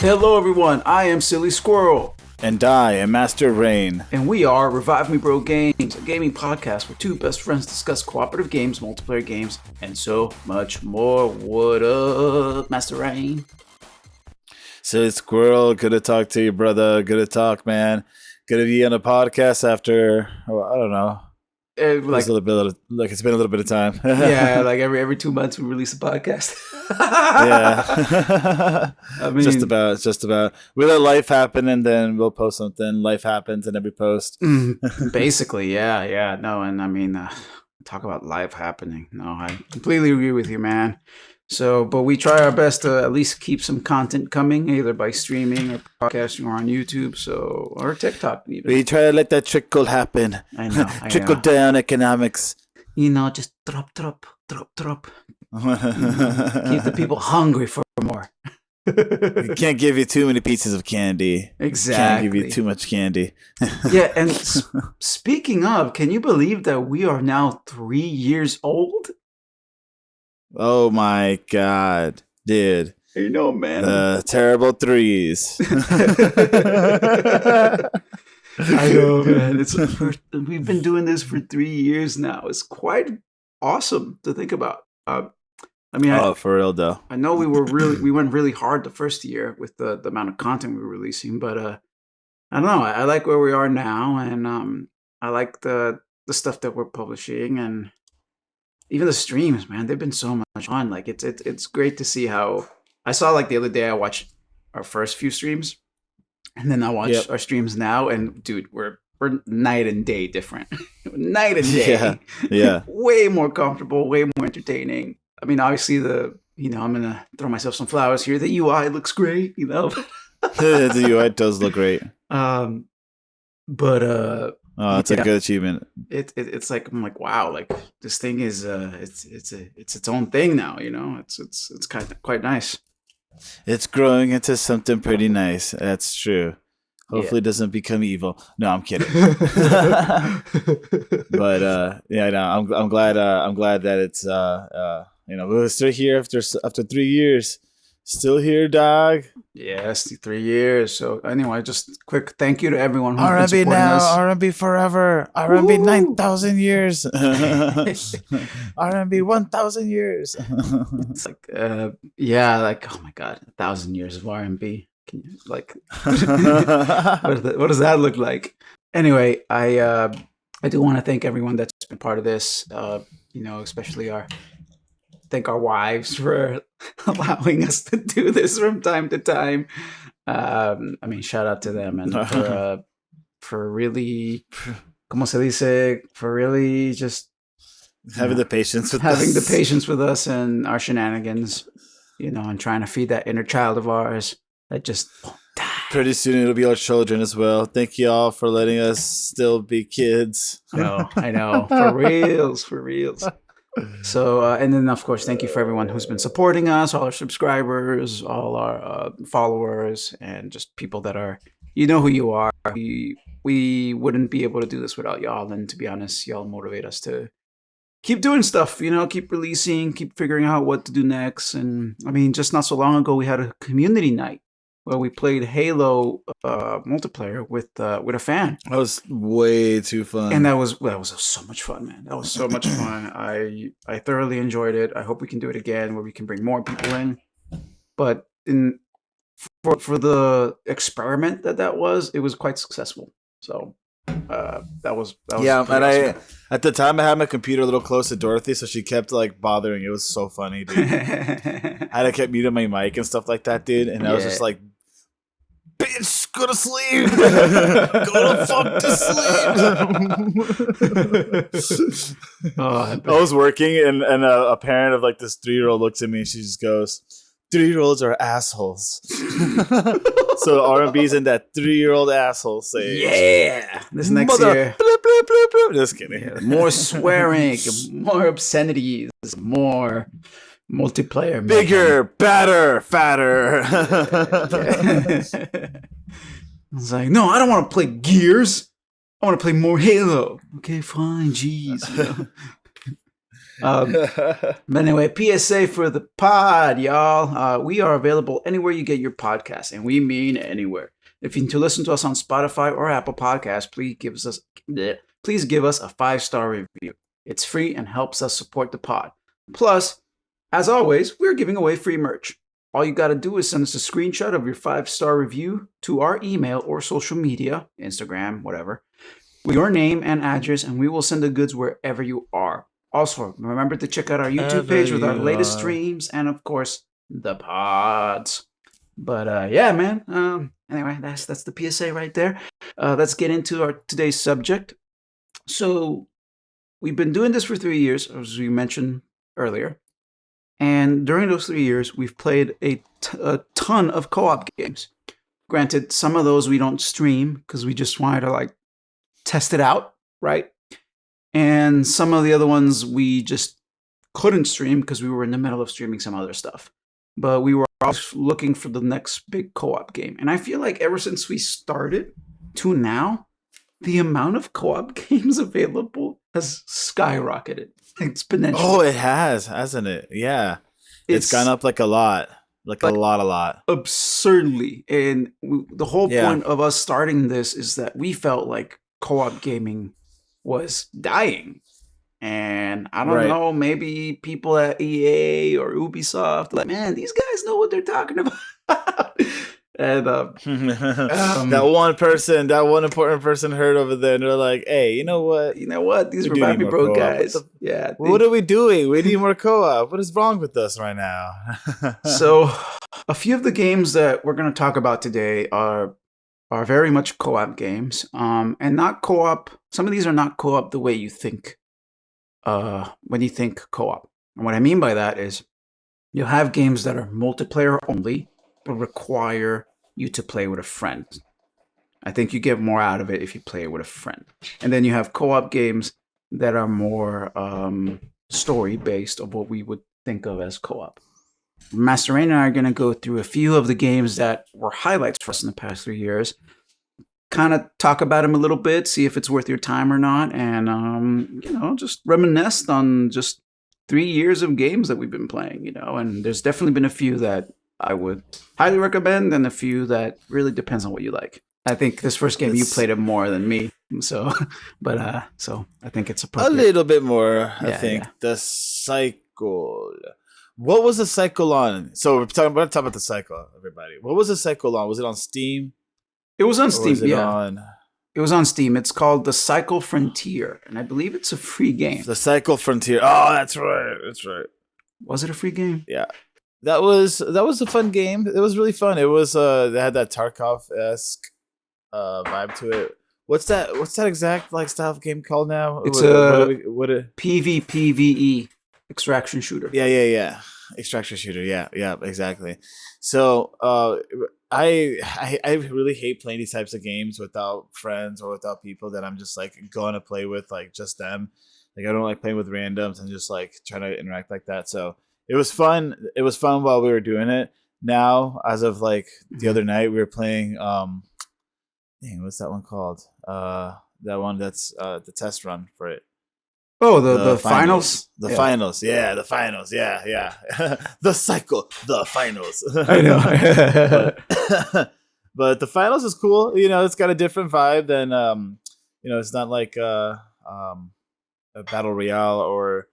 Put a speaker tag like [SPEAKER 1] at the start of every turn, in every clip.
[SPEAKER 1] Hello everyone, I am SillySquirrel.
[SPEAKER 2] And I am MasterRein.
[SPEAKER 1] And we are ReviveMeBroGames, a gaming podcast where two best friends discuss cooperative games, multiplayer games, and so much more. What up, MasterRein?
[SPEAKER 2] SillySquirrel, good to talk to you, brother. Good to talk, man. Good to be on a podcast after, I don't know. It's been a little bit of time.
[SPEAKER 1] Yeah, like every 2 months we release a podcast.
[SPEAKER 2] Yeah. I mean, just about. We let life happen and then we'll post something. Life happens and then we post.
[SPEAKER 1] Basically, yeah. No, and I mean, talk about life happening. No, I completely agree with you, man. So, but we try our best to at least keep some content coming, either by streaming or podcasting or on YouTube, or TikTok even.
[SPEAKER 2] We try to let that trickle happen.
[SPEAKER 1] I know.
[SPEAKER 2] Trickle down economics.
[SPEAKER 1] You know, just drop. Keep the people hungry for more.
[SPEAKER 2] We can't give you too many pieces of candy.
[SPEAKER 1] Exactly.
[SPEAKER 2] Can't give you too much candy.
[SPEAKER 1] Yeah, and speaking of, can you believe that we are now 3 years old?
[SPEAKER 2] Oh my god, dude.
[SPEAKER 1] I know, man.
[SPEAKER 2] Terrible threes.
[SPEAKER 1] I know, man. We've been doing this for 3 years now. It's quite awesome to think about.
[SPEAKER 2] For real though.
[SPEAKER 1] I know we went really hard the first year with the amount of content we were releasing, but I don't know. I like where we are now, and I like the stuff that we're publishing, and even the streams, man. They've been so much fun. Like it's great to see how I saw, like, the other day I watched our first few streams, and then I watched our streams now, and dude, we're night and day different. Night and day.
[SPEAKER 2] Yeah.
[SPEAKER 1] Way more comfortable, way more entertaining. I mean, obviously I'm gonna throw myself some flowers here. The UI looks great, you know.
[SPEAKER 2] The UI does look great. It's a good achievement.
[SPEAKER 1] It's like, I'm like, wow, like this thing is it's its own thing now, you know. It's kind of quite nice.
[SPEAKER 2] It's growing into something pretty nice. That's true. Hopefully it doesn't become evil. No, I'm kidding. But I'm glad that it's we're still here after 3 years. Still here, dog.
[SPEAKER 1] Yes, 3 years. So anyway, just quick thank you to everyone who's been
[SPEAKER 2] R&B
[SPEAKER 1] supporting
[SPEAKER 2] now,
[SPEAKER 1] us.
[SPEAKER 2] R&B forever, R&B 9,000 years, R&B 1,000 years.
[SPEAKER 1] It's like, like, oh my god, 1,000 years of R&B. Can you, like, what does that look like? Anyway, I do want to thank everyone that's been part of this. Especially thank our wives for allowing us to do this from time to time. Shout out to them, and for really, ¿cómo se dice? For really just
[SPEAKER 2] having the patience
[SPEAKER 1] with us and our shenanigans, and trying to feed that inner child of ours that just won't die.
[SPEAKER 2] Pretty soon it'll be our children as well. Thank you all for letting us still be kids.
[SPEAKER 1] I know. For reals. So, and then of course, thank you for everyone who's been supporting us, all our subscribers, all our followers, and just people that are, you know who you are. We wouldn't be able to do this without y'all, and to be honest, y'all motivate us to keep doing stuff, keep releasing, keep figuring out what to do next. And I mean, just not so long ago, we had a community night where we played Halo multiplayer with a fan.
[SPEAKER 2] That was way too fun,
[SPEAKER 1] and that was so much fun, man. That was so much fun. I thoroughly enjoyed it. I hope we can do it again, where we can bring more people in. But for the experiment that was, it was quite successful. So that was
[SPEAKER 2] yeah. And
[SPEAKER 1] awesome.
[SPEAKER 2] At the time I had my computer a little close to Dorothy, so she kept like bothering. It was so funny, dude. I had to keep muting my mic and stuff like that, dude. And I was just like, bitch, go to sleep. Go to fuck to sleep. I was working, and a parent of like this 3-year-old looks at me and she just goes, 3-year-olds are assholes. So R&B's in that 3-year-old asshole stage.
[SPEAKER 1] Yeah. This next year.
[SPEAKER 2] Bloop, bloop, bloop, bloop. Just kidding.
[SPEAKER 1] Yeah, more swearing, more obscenities, more multiplayer.
[SPEAKER 2] Bigger, better, fatter.
[SPEAKER 1] I was like, no, I don't want to play Gears. I want to play more Halo. Okay, fine, jeez. You know? But anyway, PSA for the pod, y'all. We are available anywhere you get your podcast, and we mean anywhere. If you need to listen to us on Spotify or Apple Podcasts, please give us a 5-star review. It's free and helps us support the pod. Plus, as always, we're giving away free merch. All you got to do is send us a screenshot of your 5-star review to our email or social media, Instagram, whatever, with your name and address, and we will send the goods wherever you are. Also, remember to check out our YouTube page with our latest streams and, of course, the pods. But yeah, man. Anyway, that's the PSA right there. Let's get into our today's subject. So we've been doing this for 3 years, as we mentioned earlier. And during those 3 years, we've played a ton of co-op games. Granted, some of those we don't stream because we just wanted to like test it out, right? And some of the other ones we just couldn't stream because we were in the middle of streaming some other stuff. But we were always looking for the next big co-op game. And I feel like ever since we started to now, the amount of co-op games available has skyrocketed exponentially.
[SPEAKER 2] Oh, it has, hasn't it? Yeah. It's gone up like a lot. Like a lot.
[SPEAKER 1] Absurdly. And the whole point of us starting this is that we felt like co-op gaming was dying. And I don't know, maybe people at EA or Ubisoft, like, man, these guys know what they're talking about. And
[SPEAKER 2] that one important person heard over there, and they're like, "Hey, you know what?
[SPEAKER 1] These ReviveMeBro guys.
[SPEAKER 2] What are we doing? We need more co-op. What is wrong with us right now?"
[SPEAKER 1] So, a few of the games that we're going to talk about today are very much co-op games, and not co-op. Some of these are not co-op the way you think. When you think co-op, and what I mean by that is, you'll have games that are multiplayer only, but require you to play with a friend. I think you get more out of it if you play with a friend. And then you have co-op games that are more story-based of what we would think of as co-op. MasterRein and I are going to go through a few of the games that were highlights for us in the past 3 years, kind of talk about them a little bit, see if it's worth your time or not, and, just reminisce on just 3 years of games that we've been playing, and there's definitely been a few that I would highly recommend, and a few that really depends on what you like. I think this first game you played it more than me, so I think it's appropriate.
[SPEAKER 2] A little bit more, I think. Yeah. The cycle. What was the cycle on? So we're talking about the cycle, everybody. What was the cycle on? Was it on Steam?
[SPEAKER 1] It was on Steam. It was on Steam. It's called The Cycle Frontier, and I believe it's a free game.
[SPEAKER 2] The Cycle Frontier. Oh, that's right.
[SPEAKER 1] Was it a free game?
[SPEAKER 2] Yeah. That was a fun game. It was really fun. It was they had that Tarkov-esque vibe to it. What's that exact style of game called now?
[SPEAKER 1] It's a PvPvE extraction shooter.
[SPEAKER 2] Yeah. Extraction shooter. Yeah, exactly. So I really hate playing these types of games without friends or without people that I'm just like going to play with, like just them. Like I don't like playing with randoms and just like trying to interact like that. So it was fun. It was fun while we were doing it. Now, as of like the other night, we were playing. What's that one called? That one that's the test run for it.
[SPEAKER 1] Oh, the finals.
[SPEAKER 2] The finals. Yeah, the finals. Yeah. The cycle. The finals.
[SPEAKER 1] I know.
[SPEAKER 2] But the finals is cool. It's got a different vibe than it's not like a battle royale or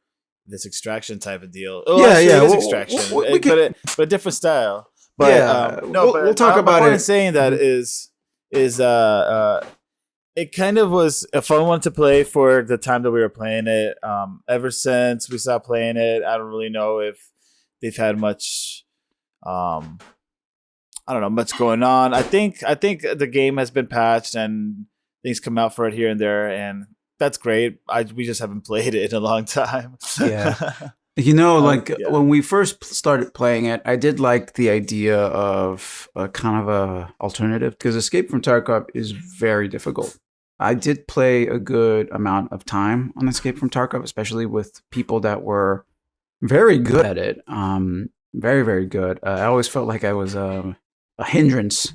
[SPEAKER 2] this extraction type of deal. It is extraction, but a different style. But
[SPEAKER 1] we'll talk about it.
[SPEAKER 2] What I'm saying that is it kind of was a fun one to play for the time that we were playing it. Ever since we stopped playing it, I don't really know if they've had much. I don't know much going on. I think the game has been patched and things come out for it here and there, and that's great. We just haven't played it in a long time.
[SPEAKER 1] Yeah. When we first started playing it, I did like the idea of a kind of a alternative, because Escape from Tarkov is very difficult. I did play a good amount of time on Escape from Tarkov, especially with people that were very good at it. Very, very good. I always felt like I was hindrance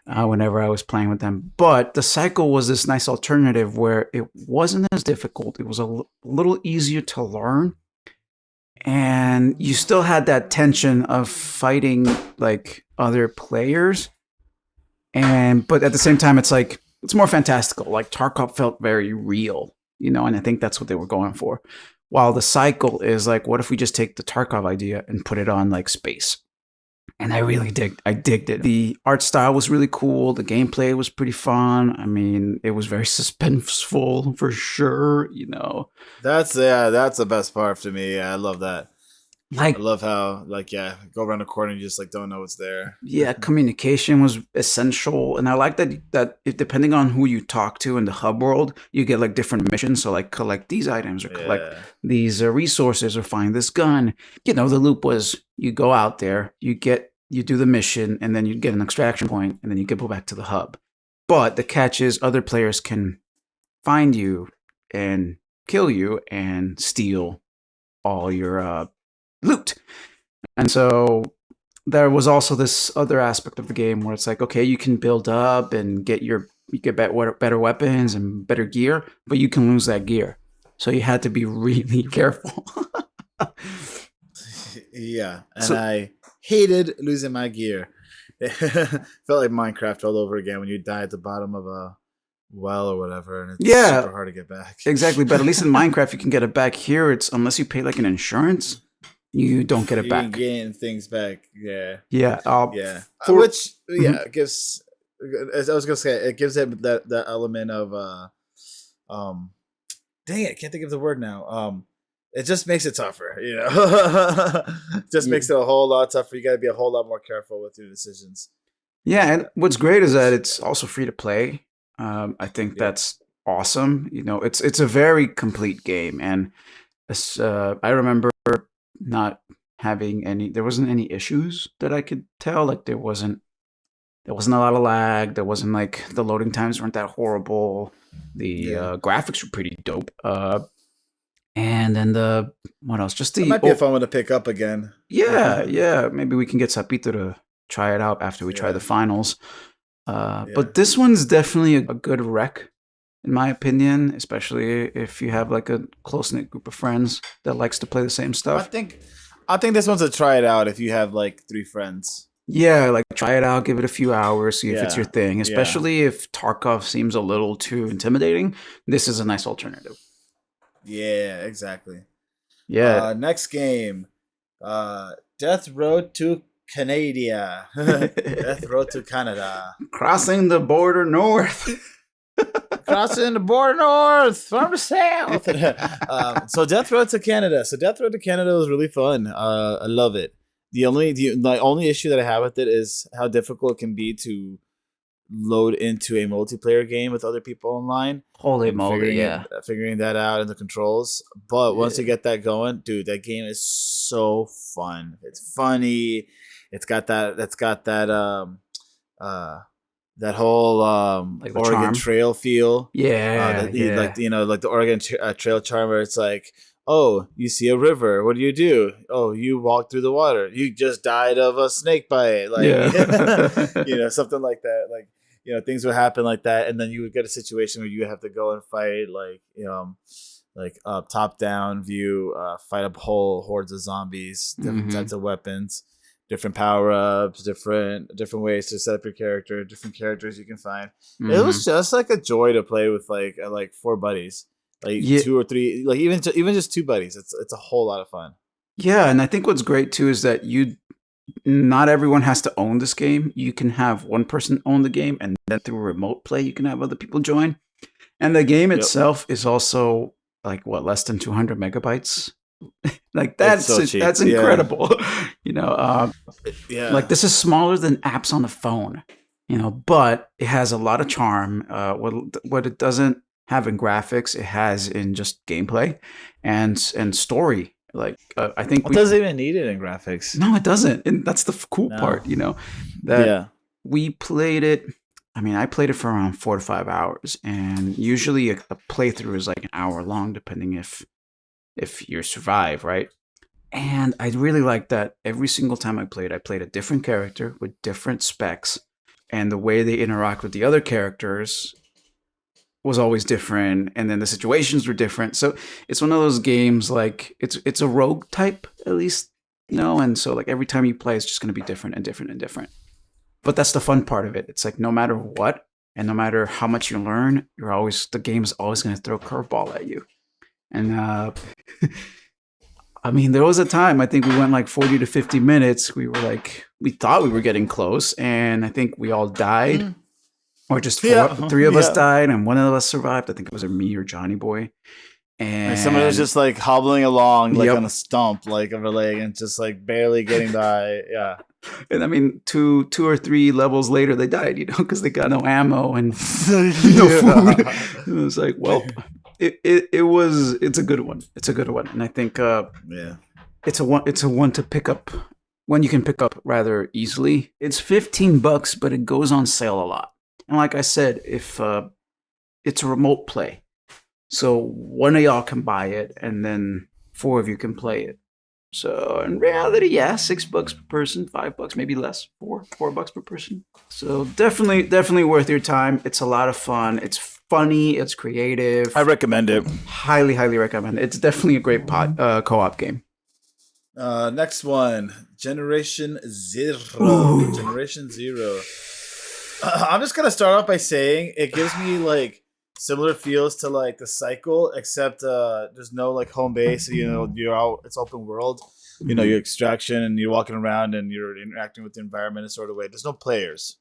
[SPEAKER 1] whenever I was playing with them. But the cycle was this nice alternative where it wasn't as difficult. It was a little easier to learn, and you still had that tension of fighting like other players, but at the same time, it's like it's more fantastical. Like Tarkov felt very real, and I think that's what they were going for. While the cycle is like, what if we just take the Tarkov idea and put it on like space? And I really digged it. The art style was really cool. The gameplay was pretty fun. I mean, it was very suspenseful for sure,
[SPEAKER 2] That's the best part to me. Yeah, I love that.
[SPEAKER 1] Like,
[SPEAKER 2] I love how go around the corner and you just like don't know what's there.
[SPEAKER 1] Yeah, communication was essential, and I like that depending on who you talk to in the hub world, you get like different missions. So like collect these items or collect these resources or find this gun. The loop was you go out there, you do the mission, and then you get an extraction point, and then you go back to the hub. But the catch is other players can find you and kill you and steal all your loot. And so there was also this other aspect of the game where it's like, okay, you can build up and get better weapons and better gear, but you can lose that gear. So you had to be really careful.
[SPEAKER 2] Yeah, and I hated losing my gear. It felt like Minecraft all over again when you die at the bottom of a well or whatever, and it's super hard to get back.
[SPEAKER 1] Exactly, but at least in Minecraft you can get it back. Here, it's unless you pay like an insurance, you don't get it back.
[SPEAKER 2] You gain things back,
[SPEAKER 1] yeah.
[SPEAKER 2] Which gives. As I was gonna say, it gives it that element of dang it, I can't think of the word now. It just makes it tougher, just makes it a whole lot tougher. You got to be a whole lot more careful with your decisions.
[SPEAKER 1] Yeah, and what's great is that it's also free to play. I think that's awesome. It's a very complete game, and I remember not having there wasn't any issues that I could tell. Like there wasn't a lot of lag. There wasn't like the loading times weren't that horrible. The graphics were pretty dope. And then what else? Just
[SPEAKER 2] it might be a fun one to pick up again.
[SPEAKER 1] Yeah. Maybe we can get Sapito to try it out after we try the finals. But this one's definitely a good rec, in my opinion, especially if you have like a close-knit group of friends that likes to play the same stuff.
[SPEAKER 2] I think this one's a try it out if you have like 3 friends.
[SPEAKER 1] Yeah, like try it out, give it a few hours, see if it's your thing. Especially if Tarkov seems a little too intimidating, this is a nice alternative.
[SPEAKER 2] Yeah, exactly.
[SPEAKER 1] Yeah.
[SPEAKER 2] Next game, Death Road to Canada. Death Road to Canada.
[SPEAKER 1] Crossing the border north.
[SPEAKER 2] Crossing the border north from the south. So Death Road to Canada. So Death Road to Canada was really fun. I love it. The only issue that I have with it is how difficult it can be to load into a multiplayer game with other people online.
[SPEAKER 1] Holy moly,
[SPEAKER 2] figuring that out in the controls. But once you get that going, dude, that game is so fun. It's funny. It's got that that whole like Oregon charm. Trail feel.
[SPEAKER 1] Like
[SPEAKER 2] the Oregon Trail charm where it's like, oh, you see a river. What do? Oh, you walk through the water. You just died of a snake bite. Like, something like that. Like, things would happen like that. And then you would get a situation where you have to go and fight top down view, fight up whole hordes of zombies, different types of weapons, different power ups, different ways to set up your character, different characters you can find. It was just like a joy to play with like 4 buddies. Like 2 or 3, like even just 2 buddies. It's a whole lot of fun.
[SPEAKER 1] Yeah, and I think what's great too is that not everyone has to own this game. You can have one person own the game, and then through remote play, you can have other people join. And the game itself is also like less than 200 megabytes. Like that's
[SPEAKER 2] so cheap.
[SPEAKER 1] That's incredible. Like this is smaller than apps on the phone. But it has a lot of charm. What it doesn't have in graphics, it has in just gameplay and story. Like I think
[SPEAKER 2] it doesn't even need it in graphics.
[SPEAKER 1] No, it doesn't, and that's the cool part. We played it. I mean, I played it for around 4 to 5 hours, and usually a playthrough is like an hour long, depending if you survive, right? And I really liked that every single time I played a different character with different specs, and the way they interact with the other characters was always different, and then the situations were different. So it's one of those games like it's a rogue type, at least, and so like every time you play, it's just going to be different and different and different. But that's the fun part of it. It's like no matter what, and no matter how much you learn, the game's always going to throw a curveball at you. And I mean, there was a time, I think we went like 40 to 50 minutes. We thought we were getting close, and I think we all died. Or just three of us died, and one of us survived. I think it was me or Johnny Boy. And
[SPEAKER 2] someone was just like hobbling along, like on a stump, like of a leg, and just like barely getting by. Yeah.
[SPEAKER 1] And I mean, two or three levels later, they died, because they got no ammo and no food. It was like, well, it's a good one. It's a good one, and I think it's a one to pick up. One you can pick up rather easily. It's $15, but it goes on sale a lot. And like I said, if it's a remote play, so one of y'all can buy it, and then 4 of you can play it. So in reality, yeah, $6 per person, $5, maybe less, $4 per person. So definitely worth your time. It's a lot of fun. It's funny. It's creative.
[SPEAKER 2] I recommend it.
[SPEAKER 1] Highly, highly recommend it. It's definitely a great co-op game.
[SPEAKER 2] Next one, Generation Zero.
[SPEAKER 1] Ooh.
[SPEAKER 2] Generation Zero. I'm just gonna start off by saying it gives me like similar feels to like the Cycle, except there's no like home base. You're out. It's open world. Your extraction, and you're walking around and you're interacting with the environment in a sort of way. There's no players.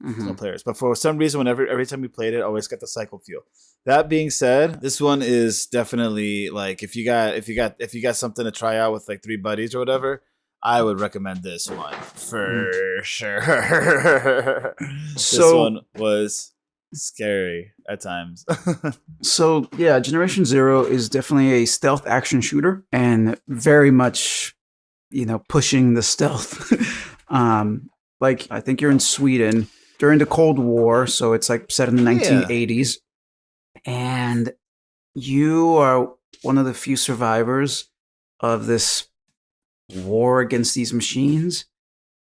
[SPEAKER 2] There's no players. But for some reason, every time we played it, I always got the Cycle feel. That being said, this one is definitely like if you got something to try out with like 3 buddies or whatever, I would recommend this one for sure. This one was scary at times.
[SPEAKER 1] So yeah, Generation Zero is definitely a stealth action shooter, and very much, pushing the stealth. Like I think you're in Sweden during the Cold War, so it's like set in the 1980s, and you are one of the few survivors of this war against these machines,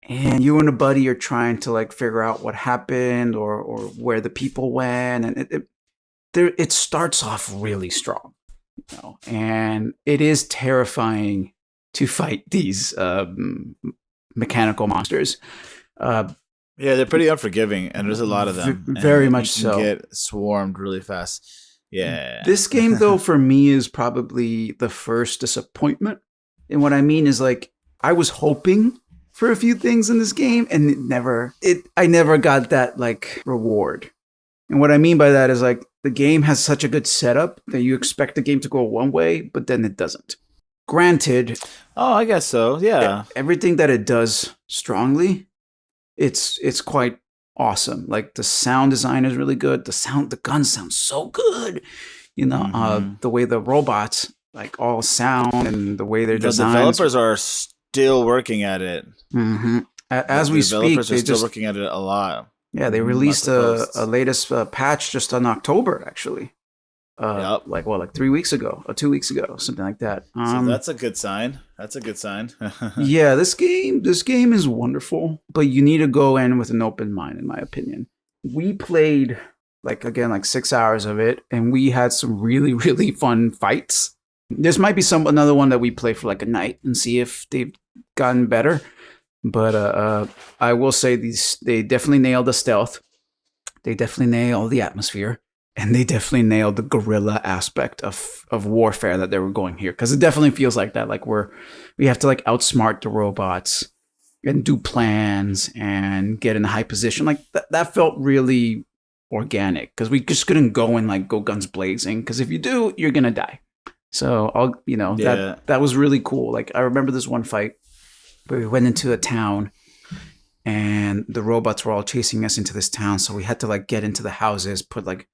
[SPEAKER 1] and you and a buddy are trying to like figure out what happened or where the people went, and it starts off really strong, and it is terrifying to fight these mechanical monsters.
[SPEAKER 2] Yeah, they're pretty unforgiving, and there's a lot of them.
[SPEAKER 1] Very much so.
[SPEAKER 2] Get swarmed really fast. Yeah.
[SPEAKER 1] This game, though, for me is probably the first disappointment. And what I mean is, like, I was hoping for a few things in this game, and I never got that, like, reward. And what I mean by that is, like, the game has such a good setup that you expect the game to go one way, but then it doesn't. Granted.
[SPEAKER 2] Oh, I guess so. Yeah.
[SPEAKER 1] Everything that it does strongly, it's quite awesome. Like, the sound design is really good. The guns sound so good. The way the robots like all sound and the way they're designed.
[SPEAKER 2] The developers are still working at it.
[SPEAKER 1] Mm-hmm. As we speak,
[SPEAKER 2] developers are still working at it a lot.
[SPEAKER 1] Yeah, they released a latest patch just in October, actually. Like 3 weeks ago or 2 weeks ago, something like that.
[SPEAKER 2] So that's a good sign.
[SPEAKER 1] Yeah, this game is wonderful, but you need to go in with an open mind, in my opinion. We played like 6 hours of it, and we had some really, really fun fights. This might be another one that we play for like a night and see if they've gotten better. But I will say they definitely nailed the stealth. They definitely nailed the atmosphere. And they definitely nailed the guerrilla aspect of warfare that they were going here. Because it definitely feels like that. Like we have to like outsmart the robots and do plans and get in a high position. Like that felt really organic. Because we just couldn't go and like go guns blazing. Because if you do, you're going to die. So that was really cool. Like I remember this one fight where we went into a town. And the robots were all chasing us into this town. So we had to like get into the houses, put like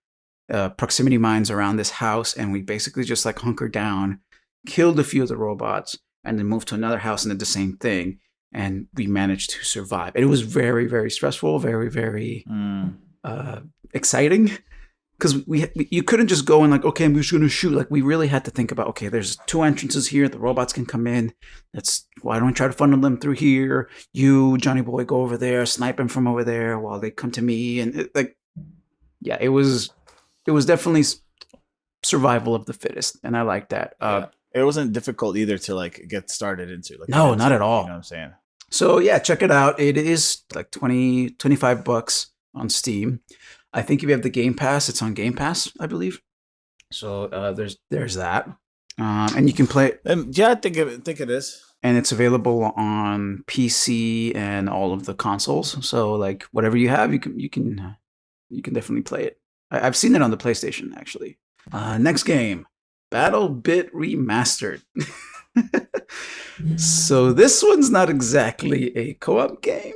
[SPEAKER 1] proximity mines around this house, and we basically just like hunkered down, killed a few of the robots, and then moved to another house and did the same thing. And we managed to survive. And it was very, very stressful, very, very exciting. because you couldn't just go and like, okay, I'm just gonna shoot. Like we really had to think about, okay, there's 2 entrances here. The robots can come in. Why don't we try to funnel them through here? You, Johnny Boy, go over there, snipe him from over there while they come to me. And it was definitely survival of the fittest, and I like that.
[SPEAKER 2] It wasn't difficult either to like get started into. Like,
[SPEAKER 1] no, not at all.
[SPEAKER 2] You know what I'm saying?
[SPEAKER 1] So yeah, check it out. It is like $25 on Steam. I think if you have the Game Pass, it's on Game Pass, I believe. So there's that, and you can play.
[SPEAKER 2] Yeah, I think it is.
[SPEAKER 1] And it's available on PC and all of the consoles. So like whatever you have, you can definitely play it. I've seen it on the PlayStation actually. Next game, BattleBit Remastered. So this one's not exactly a co-op game,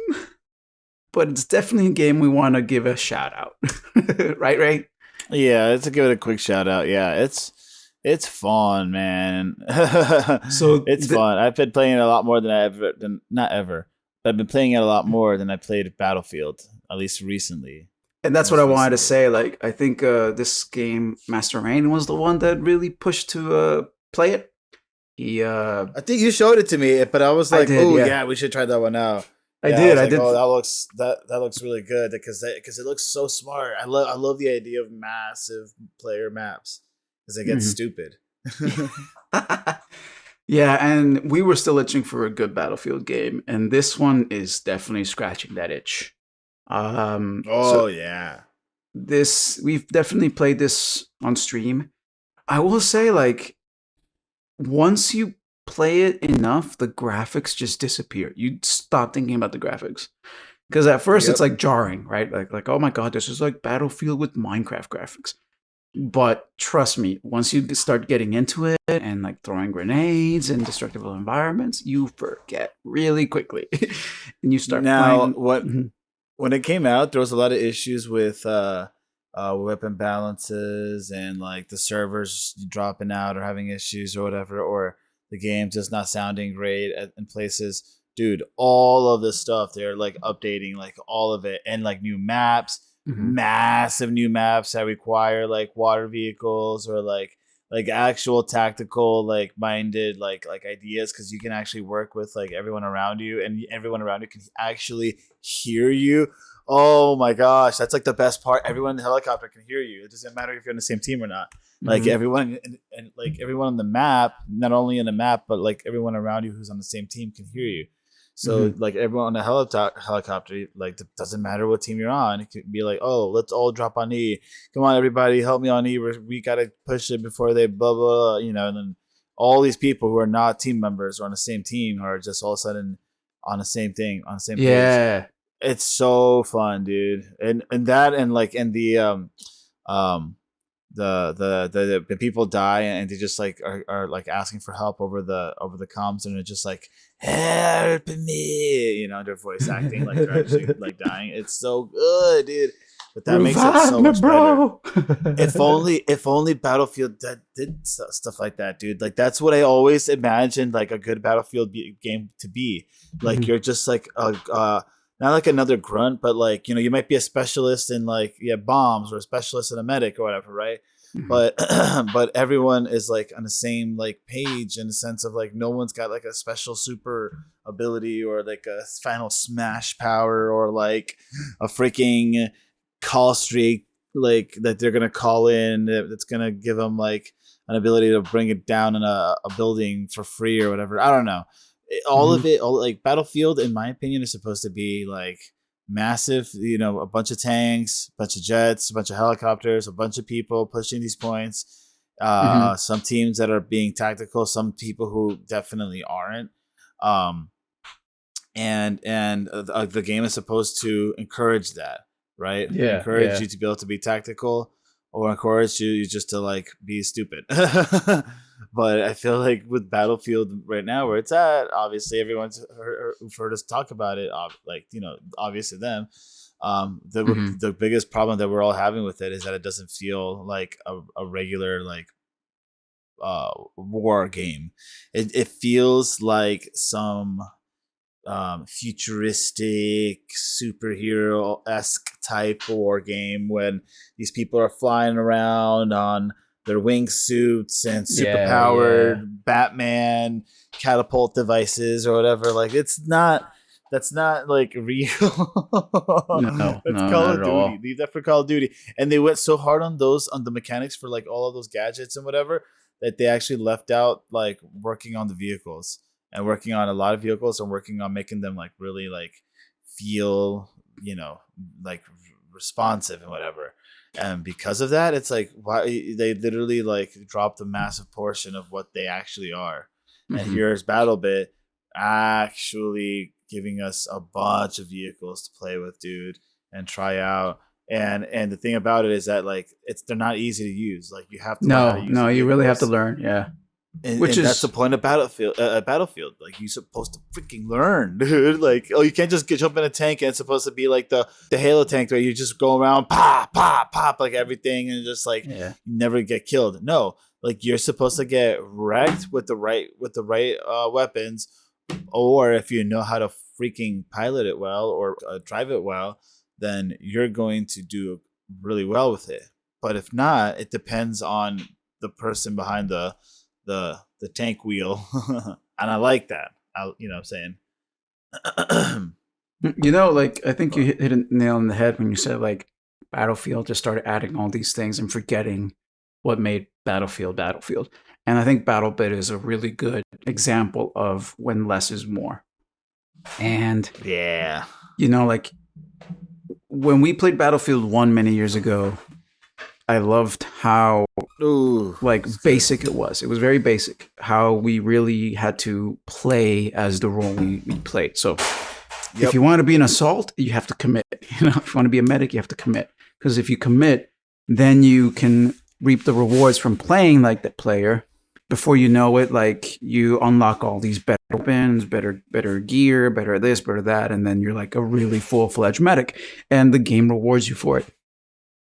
[SPEAKER 1] but it's definitely a game we want to give a shout out. Right, Ray?
[SPEAKER 2] Yeah, let's give it a quick shout out. Yeah, it's fun, man.
[SPEAKER 1] So
[SPEAKER 2] it's fun. I've been playing it a lot more than I've been playing it a lot more than I played Battlefield, at least recently.
[SPEAKER 1] And that's what I wanted to say. Like, I think this game, MasterRein, was the one that really pushed to play it.
[SPEAKER 2] I think you showed it to me, but I was like, yeah, we should try that one out.
[SPEAKER 1] I did.
[SPEAKER 2] Oh, that looks really good because it looks so smart. I love the idea of massive player maps because it gets stupid.
[SPEAKER 1] Yeah, and we were still itching for a good Battlefield game, and this one is definitely scratching that itch.
[SPEAKER 2] Yeah.
[SPEAKER 1] We've definitely played this on stream. I will say, like, once you play it enough, the graphics just disappear. You stop thinking about the graphics. Because at first it's like jarring, right? Like, oh my god, this is like Battlefield with Minecraft graphics. But trust me, once you start getting into it and like throwing grenades and destructible environments, you forget really quickly. And you start playing.
[SPEAKER 2] When it came out, there was a lot of issues with weapon balances and like the servers dropping out or having issues or whatever, or the game just not sounding great in places. Dude, all of this stuff, they're like updating like all of it, and like new maps, massive new maps that require like water vehicles or like actual tactical like minded like ideas, because you can actually work with like everyone around you, and everyone around you can actually hear you. Oh my gosh, that's like the best part. Everyone in the helicopter can hear you. It doesn't matter if you're on the same team or not. Like everyone and like everyone on the map, not only in the map, but like everyone around you who's on the same team can hear you. So like everyone on the helicopter, like it doesn't matter what team you're on. It could be like, oh, let's all drop on E. Come on, everybody, help me on E. We gotta push it before they blah blah. And then all these people who are not team members or on the same team are just all of a sudden on the same thing, on the same page.
[SPEAKER 1] Yeah,
[SPEAKER 2] it's so fun, dude. And the people die and they just like are like asking for help over the comms, and they're just like, help me, their voice acting like they're actually like dying. It's so good, dude. But that makes it so much better. If only Battlefield did stuff like that, dude. Like that's what I always imagined like a good Battlefield game to be. Like you're just like not like another grunt, but like, you might be a specialist in like bombs, or a specialist in a medic or whatever, right? But everyone is like on the same like page, in the sense of like no one's got like a special super ability or like a final smash power or like a freaking call streak like that they're gonna call in that's gonna give them like an ability to bring it down in a building for free or whatever. I don't know. All of it, like Battlefield, in my opinion, is supposed to be like massive. A bunch of tanks, a bunch of jets, a bunch of helicopters, a bunch of people pushing these points. Some teams that are being tactical, some people who definitely aren't. And the game is supposed to encourage that, right?
[SPEAKER 1] Yeah,
[SPEAKER 2] encourage you to be able to be tactical, or encourage you just to like be stupid. But I feel like with Battlefield right now, where it's at, obviously everyone's heard us talk about it. Like obviously them. The biggest problem that we're all having with it is that it doesn't feel like a regular like war game. It feels like some futuristic superhero-esque type war game when these people are flying around on their wingsuits and superpowered Batman catapult devices or whatever. Like that's not like real.
[SPEAKER 1] No,
[SPEAKER 2] That's
[SPEAKER 1] no,
[SPEAKER 2] Call
[SPEAKER 1] not
[SPEAKER 2] of
[SPEAKER 1] at
[SPEAKER 2] Duty.
[SPEAKER 1] all.
[SPEAKER 2] Leave that for Call of Duty. And they went so hard on the mechanics for like all of those gadgets and whatever that they actually left out like working on the vehicles and working on a lot of vehicles and working on making them like really like feel, like responsive and whatever. And because of that, it's like why they literally like dropped a massive portion of what they actually are. And here's BattleBit actually giving us a bunch of vehicles to play with, dude, and try out. And the thing about it is that like they're not easy to use. Like you have to learn how to use
[SPEAKER 1] No,
[SPEAKER 2] the
[SPEAKER 1] you really have to
[SPEAKER 2] vehicles.
[SPEAKER 1] learn. Yeah.
[SPEAKER 2] And
[SPEAKER 1] Which is
[SPEAKER 2] that's the point of Battlefield. Like you're supposed to freaking learn, dude. Like, oh, you can't just jump in a tank and it's supposed to be like the Halo tank where you just go around pop, pop, pop like everything and just like you never get killed. No, like you're supposed to get wrecked with the right weapons, or if you know how to freaking pilot it well or drive it well, then you're going to do really well with it. But if not, it depends on the person behind the tank wheel. And I like that. You know what I'm saying?
[SPEAKER 1] Like I think you hit a nail on the head when you said like Battlefield just started adding all these things and forgetting what made Battlefield. And I think BattleBit is a really good example of when less is more. And
[SPEAKER 2] yeah,
[SPEAKER 1] like when we played Battlefield 1 many years ago, I loved how basic it was. It was very basic how we really had to play as the role we played. So if you want to be an assault, you have to commit. If you want to be a medic, you have to commit. Because if you commit, then you can reap the rewards from playing like that player. Before you know it, like you unlock all these better weapons, better gear, better this, better that, and then you're like a really full-fledged medic, and the game rewards you for it.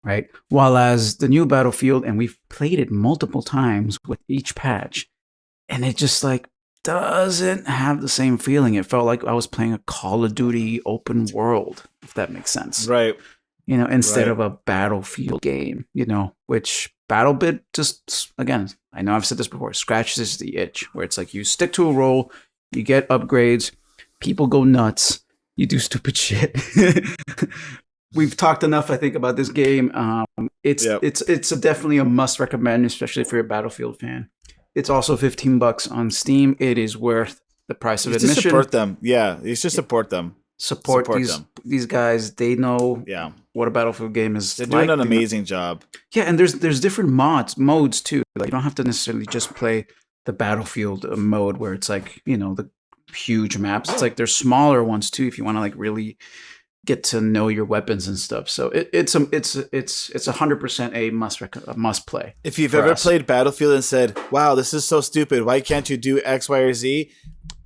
[SPEAKER 1] Right. While as the new Battlefield, and we've played it multiple times with each patch, and it just like doesn't have the same feeling. It felt like I was playing a Call of Duty open world, if that makes sense.
[SPEAKER 2] Right.
[SPEAKER 1] Instead of a Battlefield game, which BattleBit just, again, I know I've said this before, scratches the itch where it's like you stick to a role, you get upgrades, people go nuts, you do stupid shit. We've talked enough, I think, about this game. It's definitely a must recommend, especially if you're a Battlefield fan. It's also $15 on Steam. It is worth the price of admission.
[SPEAKER 2] Support them. Yeah, you should support them.
[SPEAKER 1] Support these guys. They know what a Battlefield game is.
[SPEAKER 2] They're doing an amazing job.
[SPEAKER 1] Yeah, and there's different modes too. Like you don't have to necessarily just play the Battlefield mode where it's like the huge maps. It's like there's smaller ones too if you want to like really get to know your weapons and stuff. So it's 100% a must play.
[SPEAKER 2] If you've ever played Battlefield and said, "Wow, this is so stupid. Why can't you do X, Y, or Z?"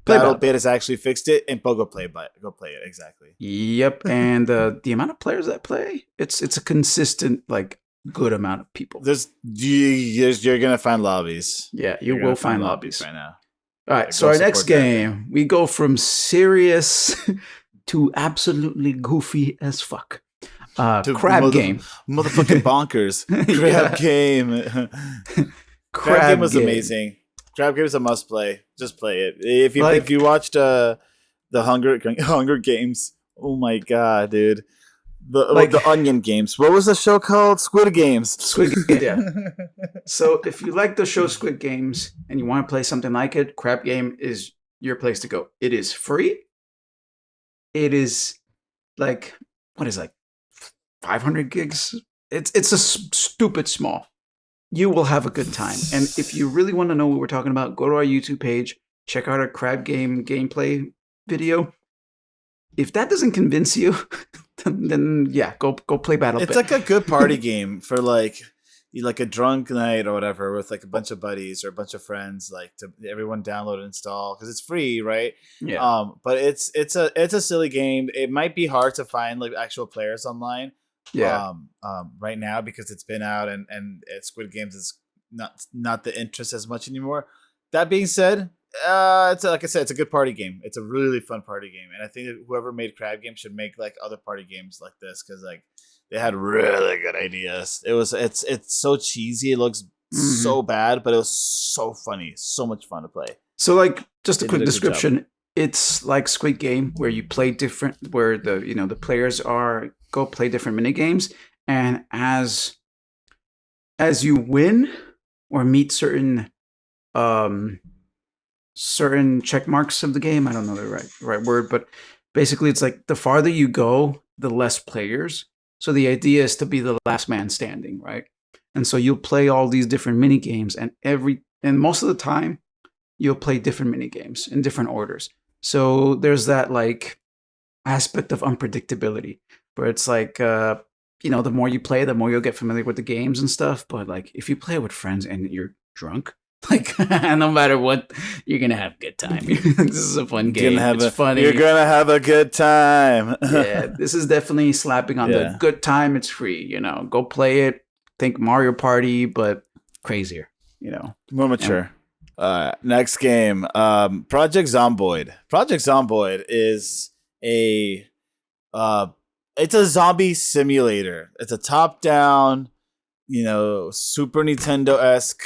[SPEAKER 2] BattleBit has actually fixed it, and go play it exactly.
[SPEAKER 1] Yep, and the amount of players that play, it's a consistent like good amount of people.
[SPEAKER 2] You're gonna find lobbies.
[SPEAKER 1] Yeah, you will find lobbies
[SPEAKER 2] right now.
[SPEAKER 1] All right, so our next game, we go from serious to absolutely goofy as fuck. Crab game,
[SPEAKER 2] motherfucking bonkers. Crab game. Crab game was amazing. Crab game is a must play. Just play it. If you watched the Hunger Games, oh my god, dude. The Onion Games. What was the show called? Squid Games.
[SPEAKER 1] Yeah. So if you like the show Squid Games and you want to play something like it, Crab Game is your place to go. It is free. It is like 500 gigs. It's a stupid small. You will have a good time. And if you really want to know what we're talking about, go to our YouTube page, check out our Crab Game gameplay video. If that doesn't convince you, then yeah, go play BattleBit.
[SPEAKER 2] It's like a good party game for like a drunk night or whatever with like a bunch of buddies or a bunch of friends, like to everyone download and install because it's free, right?
[SPEAKER 1] Yeah.
[SPEAKER 2] But it's a silly game. It might be hard to find like actual players online.
[SPEAKER 1] Yeah.
[SPEAKER 2] Right now because it's been out and Squid Games is not the interest as much anymore. That being said, It's like I said, it's a good party game. It's a really fun party game, and I think that whoever made Crab Game should make like other party games like this because like they had really good ideas. It's so cheesy. It looks so bad, but it was so funny, so much fun to play.
[SPEAKER 1] So like just a quick description. It's like Squid Game where you play different, where the players go play different mini games, and as you win or meet certain check marks of the game, I don't know the right word, but basically it's like the farther you go, the less players. So the idea is to be the last man standing, right? And so you'll play all these different mini games, and most of the time you'll play different mini games in different orders. So there's that like aspect of unpredictability where it's like, the more you play, the more you'll get familiar with the games and stuff. But like if you play with friends and you're drunk, like no matter what, you're going to have a good time. This is a fun game. It's funny.
[SPEAKER 2] You're going to have a good time.
[SPEAKER 1] Yeah, this is definitely slapping on the good time. It's free, go play it. Think Mario Party, but crazier,
[SPEAKER 2] More mature. Next game, Project Zomboid. Project Zomboid is it's a zombie simulator. It's a top-down, Super Nintendo-esque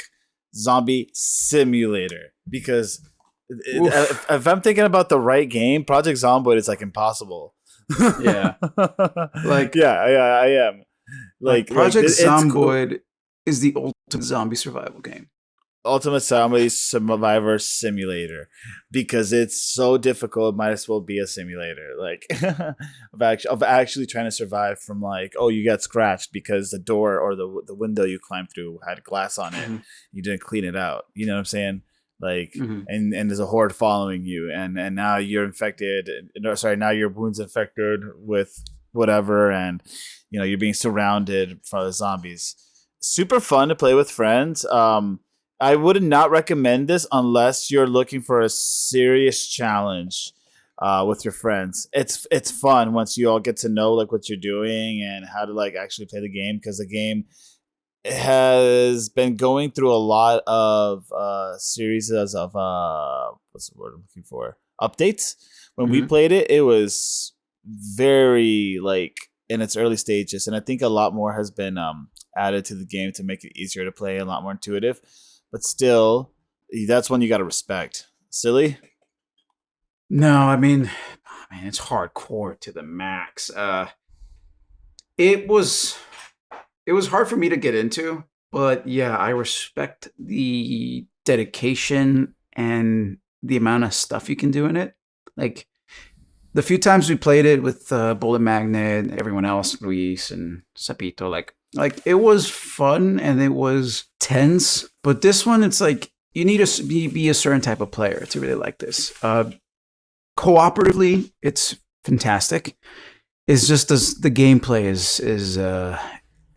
[SPEAKER 2] zombie simulator. Because if I'm thinking about the right game, Project Zomboid is like impossible.
[SPEAKER 1] Yeah,
[SPEAKER 2] I am. Like
[SPEAKER 1] Project Zomboid is the ultimate zombie survival game.
[SPEAKER 2] Ultimate Zombie Survivor Simulator, because it's so difficult. It might as well be a simulator, like of actually trying to survive from like, oh, you got scratched because the door or the window you climbed through had glass on it. You didn't clean it out. You know what I'm saying? Like, and there's a horde following you, and now you're infected. Now your wound's infected with whatever, and you're being surrounded by the zombies. Super fun to play with friends. I would not recommend this unless you're looking for a serious challenge with your friends. It's fun once you all get to know like what you're doing and how to like actually play the game, because the game has been going through a lot of series of what's the word I'm looking for? Updates. When we played it, it was very like in its early stages, and I think a lot more has been added to the game to make it easier to play, a lot more intuitive. But still, that's one you got to respect. Silly?
[SPEAKER 1] No, I mean, it's hardcore to the max. It was hard for me to get into, but yeah, I respect the dedication and the amount of stuff you can do in it. Like the few times we played it with Bullet Magnet, everyone else, Luis and Sapito, like it was fun and it was tense, but this one, it's like you need to be a certain type of player to really like this. Cooperatively, it's fantastic. It's just the gameplay is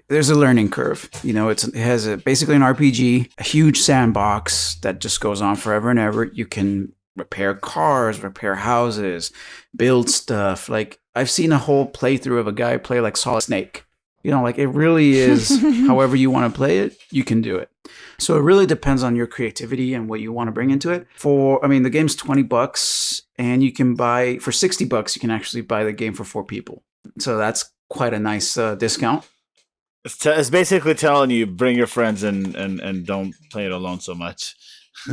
[SPEAKER 1] there's a learning curve. It has basically an RPG, a huge sandbox that just goes on forever and ever. You can repair cars, repair houses, build stuff. Like I've seen a whole playthrough of a guy play like Solid Snake. Like it really is however you want to play it, you can do it. So it really depends on your creativity and what you want to bring into it. The game's $20 and you can buy for $60, you can actually buy the game for 4 people. So that's quite a nice discount.
[SPEAKER 2] It's basically telling you bring your friends and don't play it alone so much.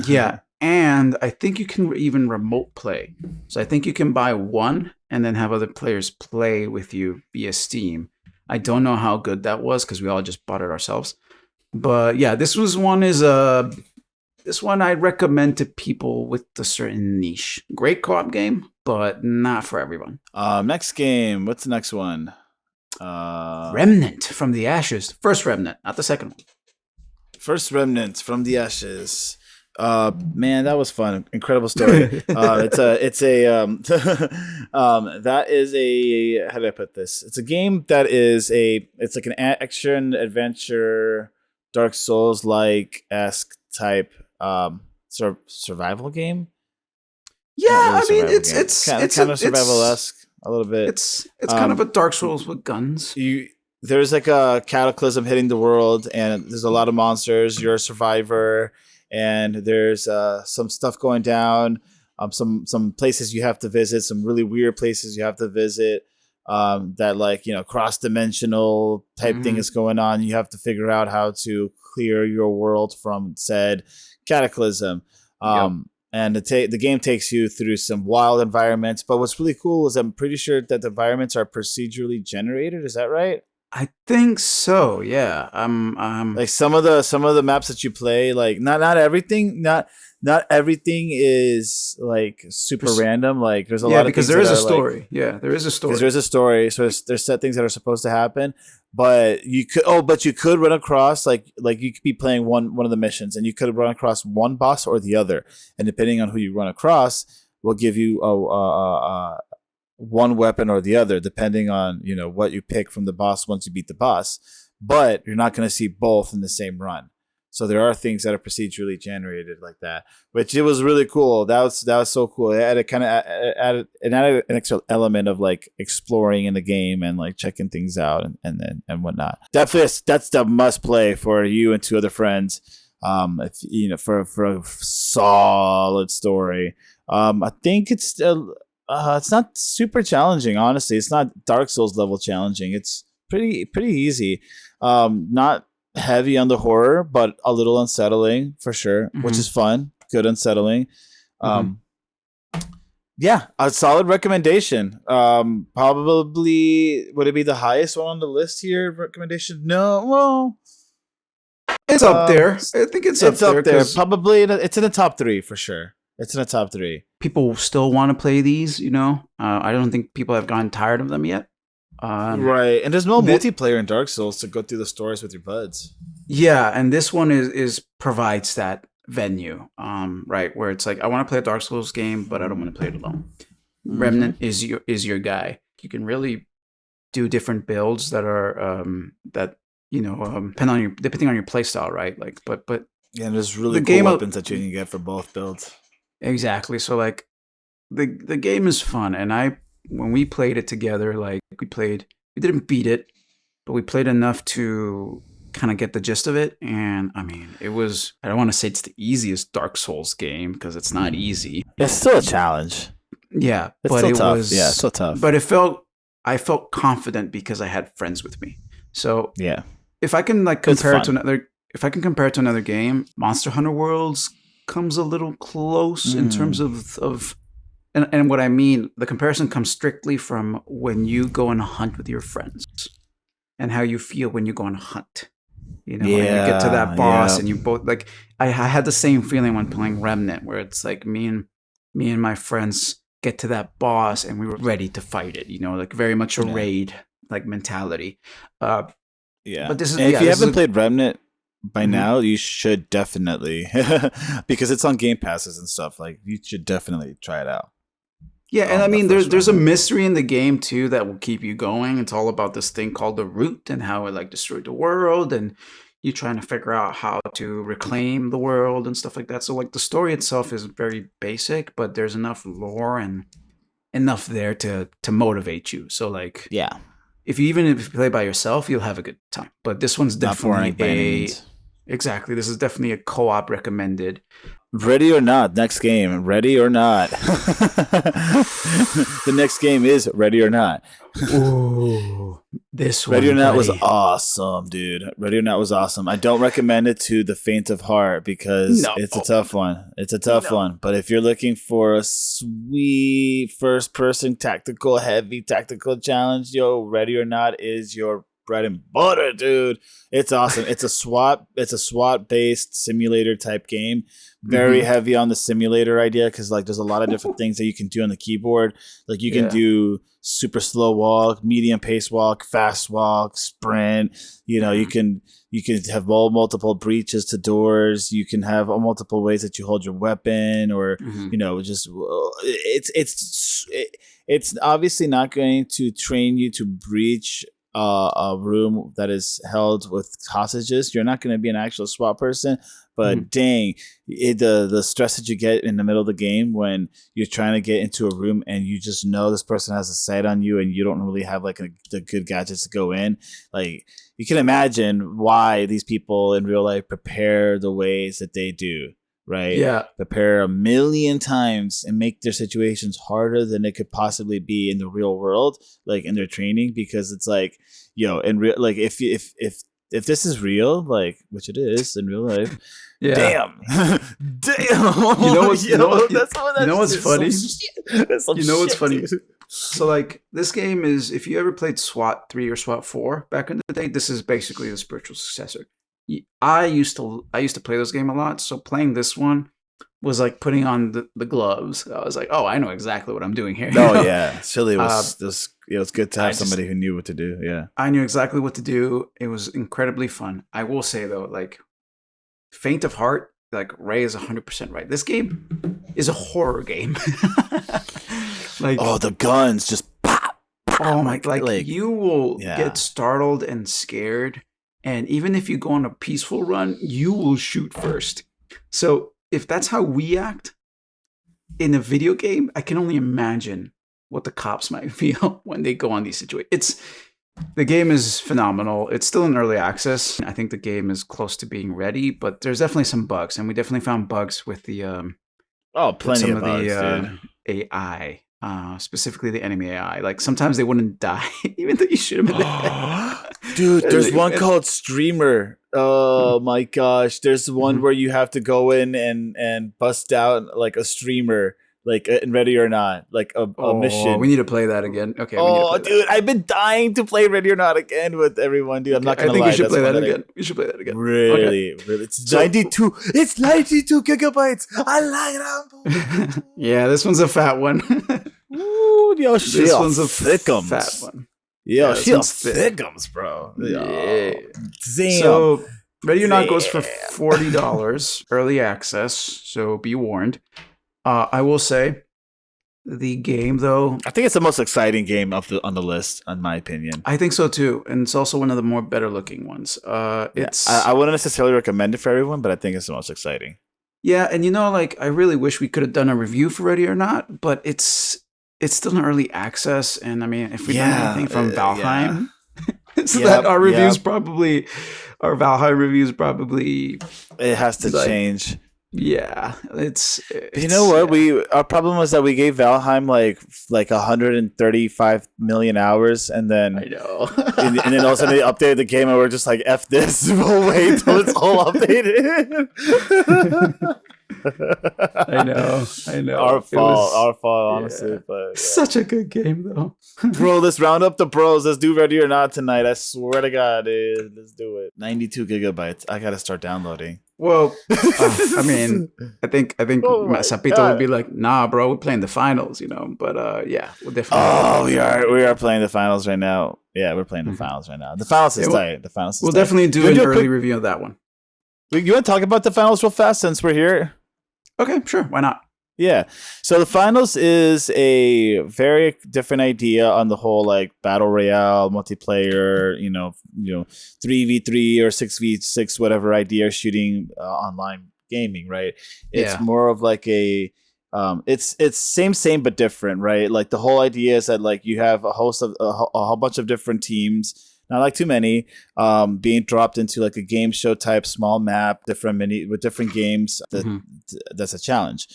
[SPEAKER 1] Yeah. And I think you can even remote play. So I think you can buy one and then have other players play with you via Steam. I don't know how good that was because we all just bought it ourselves. But yeah, this one I'd recommend to people with a certain niche. Great co-op game, but not for everyone.
[SPEAKER 2] Next game. What's the next one?
[SPEAKER 1] Remnant from the Ashes. First Remnant, not the second one.
[SPEAKER 2] First Remnant from the Ashes. Man, that was fun. Incredible story. That is a, how do I put this? It's a game that is it's like an action adventure, Dark Souls like-esque type survival game.
[SPEAKER 1] Yeah,
[SPEAKER 2] really
[SPEAKER 1] it's
[SPEAKER 2] kind of survival-esque a little bit.
[SPEAKER 1] It's kind of a Dark Souls with guns.
[SPEAKER 2] There's like a cataclysm hitting the world, and there's a lot of monsters. You're a survivor. and there's some stuff going down. Some places you have to visit, some really weird places you have to visit. That like cross dimensional type thing is going on. You have to figure out how to clear your world from said cataclysm. And the game takes you through some wild environments. But what's really cool is I'm pretty sure that the environments are procedurally generated. Is that right?
[SPEAKER 1] I think so. Yeah.
[SPEAKER 2] Like some of the maps that you play, like not everything, not everything is like super random. Like there's a lot of
[SPEAKER 1] because
[SPEAKER 2] things
[SPEAKER 1] there is a
[SPEAKER 2] story.
[SPEAKER 1] Like, there is a story.
[SPEAKER 2] Because there's a story. So there's set things that are supposed to happen. But you could run across like you could be playing one of the missions and you could run across one boss or the other, and depending on who you run across will give you one weapon or the other, depending on what you pick from the boss once you beat the boss. But you're not going to see both in the same run. So there are things that are procedurally generated like that, which it was really cool. That was so cool. It added added an extra element of like exploring in the game and like checking things out and whatnot. Definitely, that's the must play for you and 2 other friends. If for a solid story. I think it's not super challenging. Honestly, it's not Dark Souls level challenging. It's pretty easy. Not heavy on the horror, but a little unsettling for sure, which is fun. Good unsettling. Yeah, a solid recommendation. Probably would it be the highest one on the list here? Recommendation? No, well,
[SPEAKER 1] it's up there. I think it's up there.
[SPEAKER 2] Probably it's in the top 3 for sure. It's in the top 3.
[SPEAKER 1] People still want to play these. I don't think people have gotten tired of them yet.
[SPEAKER 2] Right, and there's no multiplayer in Dark Souls to go through the stories with your buds.
[SPEAKER 1] Yeah, and this one is provides that venue, right, where it's like I want to play a Dark Souls game, but I don't want to play it alone. Remnant is your guy. You can really do different builds that are depending on your play style, right? Like, but
[SPEAKER 2] yeah, and there's really cool weapons that you can get for both builds.
[SPEAKER 1] Exactly. So like, the game is fun, and when we played it together, like we didn't beat it, but we played enough to kind of get the gist of it. And I mean, I don't want to say it's the easiest Dark Souls game because it's not easy.
[SPEAKER 2] It's still a challenge.
[SPEAKER 1] Yeah,
[SPEAKER 2] it's
[SPEAKER 1] but
[SPEAKER 2] still
[SPEAKER 1] it
[SPEAKER 2] tough.
[SPEAKER 1] was
[SPEAKER 2] it's still tough.
[SPEAKER 1] But I felt confident because I had friends with me. So
[SPEAKER 2] yeah,
[SPEAKER 1] if I can like compare it to another game, Monster Hunter Worlds comes a little close in terms of. And what I mean, the comparison comes strictly from when you go on a hunt with your friends and how you feel when you go on a hunt. And you get to that boss and you both like. I had the same feeling when playing Remnant, where it's like me and my friends get to that boss and we were ready to fight it. Like very much a raid like mentality.
[SPEAKER 2] But
[SPEAKER 1] this is
[SPEAKER 2] if you haven't played Remnant by now, you should definitely because it's on Game Passes and stuff. Like you should definitely try it out.
[SPEAKER 1] Yeah, and I mean, there's a mystery in the game too that will keep you going. It's all about this thing called the Root and how it like destroyed the world, and you're trying to figure out how to reclaim the world and stuff like that. So like the story itself is very basic, but there's enough lore and enough there to motivate you. So like,
[SPEAKER 2] yeah,
[SPEAKER 1] if you play by yourself, you'll have a good time. But this one's definitely exactly. This is definitely a co-op recommended.
[SPEAKER 2] Ready or not, next game. Ready or not. The next game is Ready or Not.
[SPEAKER 1] Ooh, this one.
[SPEAKER 2] Ready or Not was awesome, dude. Ready or Not was awesome. I don't recommend it to the faint of heart because it's a tough one. It's a tough one. But if you're looking for a sweet first-person heavy tactical challenge, Ready or Not is your bread and butter, dude. It's awesome. It's a SWAT based simulator type game. Very heavy on the simulator idea because like there's a lot of different things that you can do on the keyboard. Like you can do super slow walk, medium pace walk, fast walk, sprint. You can have all multiple breaches to doors. You can have multiple ways that you hold your weapon, or just it's obviously not going to train you to breach a room that is held with hostages. You're not going to be an actual SWAT person, but dang, the stress that you get in the middle of the game when you're trying to get into a room and you just know this person has a sight on you and you don't really have like the good gadgets to go in. Like you can imagine why these people in real life prepare the ways that they do. right?
[SPEAKER 1] Yeah.
[SPEAKER 2] Prepare a million times and make their situations harder than it could possibly be in the real world, like in their training, because it's like, in real, like if this is real, like, which it is in real life,
[SPEAKER 1] Yeah.
[SPEAKER 2] damn.
[SPEAKER 1] You know what's funny?
[SPEAKER 2] What's
[SPEAKER 1] funny? So like this game is, if you ever played SWAT 3 or SWAT 4 back in the day, this is basically the spiritual successor. I used to play this game a lot, so playing this one was like putting on the gloves. I was like, oh, I know exactly what I'm doing here.
[SPEAKER 2] Oh yeah, Silly was it was good to have somebody who knew what to do. Yeah,
[SPEAKER 1] I knew exactly what to do. It was incredibly fun. I will say though, like faint of heart, like Ray is 100% right. This game is a horror game. Like,
[SPEAKER 2] oh, the guns just pop.
[SPEAKER 1] Oh my! Like you will get startled and scared, and even if you go on a peaceful run, you will shoot first. So if that's how we act in a video game, I can only imagine what the cops might feel when they go on these situations. The game is phenomenal. It's still in early access. I think the game is close to being ready, but there's definitely some bugs, and we definitely found bugs with the
[SPEAKER 2] plenty of bugs,
[SPEAKER 1] the AI. Specifically the enemy AI. Like sometimes they wouldn't die, even though you shoot them in the head.
[SPEAKER 2] Dude, there's one called Streamer. Oh my gosh. There's one where you have to go in and bust out like a streamer, like in Ready or Not, like a mission.
[SPEAKER 1] We need to play that again. Okay.
[SPEAKER 2] Dude, I've been dying to play Ready or Not again with everyone, dude. I'm not gonna lie.
[SPEAKER 1] I think you should play that again. You should play that again.
[SPEAKER 2] Really? It's 92. It's 92 gigabytes. I like it.
[SPEAKER 1] Yeah, this one's a fat one.
[SPEAKER 2] Ooh, yo,
[SPEAKER 1] this one's a
[SPEAKER 2] thickums.
[SPEAKER 1] Fat one.
[SPEAKER 2] Yo, she thickums, bro.
[SPEAKER 1] Yeah.
[SPEAKER 2] Damn.
[SPEAKER 1] So Ready or Not goes for $40 early access. So be warned. I will say, the game though,
[SPEAKER 2] I think it's the most exciting game on the list, in my opinion.
[SPEAKER 1] I think so too, and it's also one of the more better looking ones.
[SPEAKER 2] I wouldn't necessarily recommend it for everyone, but I think it's the most exciting.
[SPEAKER 1] Yeah, and like I really wish we could have done a review for Ready or Not, but it's still in early access, and I mean, if we don't have anything from Valheim, that our reviews probably, our Valheim reviews probably,
[SPEAKER 2] it has to change.
[SPEAKER 1] Yeah, it's
[SPEAKER 2] you know what, our problem was that we gave Valheim like 135 million hours, and then
[SPEAKER 1] I know,
[SPEAKER 2] and then all of a sudden they updated the game, and we're just like, F this, we'll wait till it's all updated.
[SPEAKER 1] I know.
[SPEAKER 2] Our fault, honestly. But
[SPEAKER 1] such a good game though.
[SPEAKER 2] Bro, let's round up the bros. Let's do Ready or Not tonight. I swear to God, dude. Let's do it. 92 gigabytes. I gotta start downloading.
[SPEAKER 1] Well, I mean, I think Sapito would be like, nah, bro, we're playing the finals, But yeah, we'll definitely.
[SPEAKER 2] Oh, we are playing the finals right now. Yeah, we're playing the finals right now. The finals is tight. The finals.
[SPEAKER 1] We'll definitely do an early review of that one.
[SPEAKER 2] You want to talk about the finals real fast since we're here?
[SPEAKER 1] Okay, sure. Why not?
[SPEAKER 2] Yeah. So the finals is a very different idea on the whole, like battle royale, multiplayer, 3v3 or 6v6, whatever idea, shooting online gaming, right? It's more of like a it's same but different, right? Like the whole idea is that like you have a host of a whole bunch of different teams, not like too many, being dropped into like a game show type small map, with different games. That's a challenge.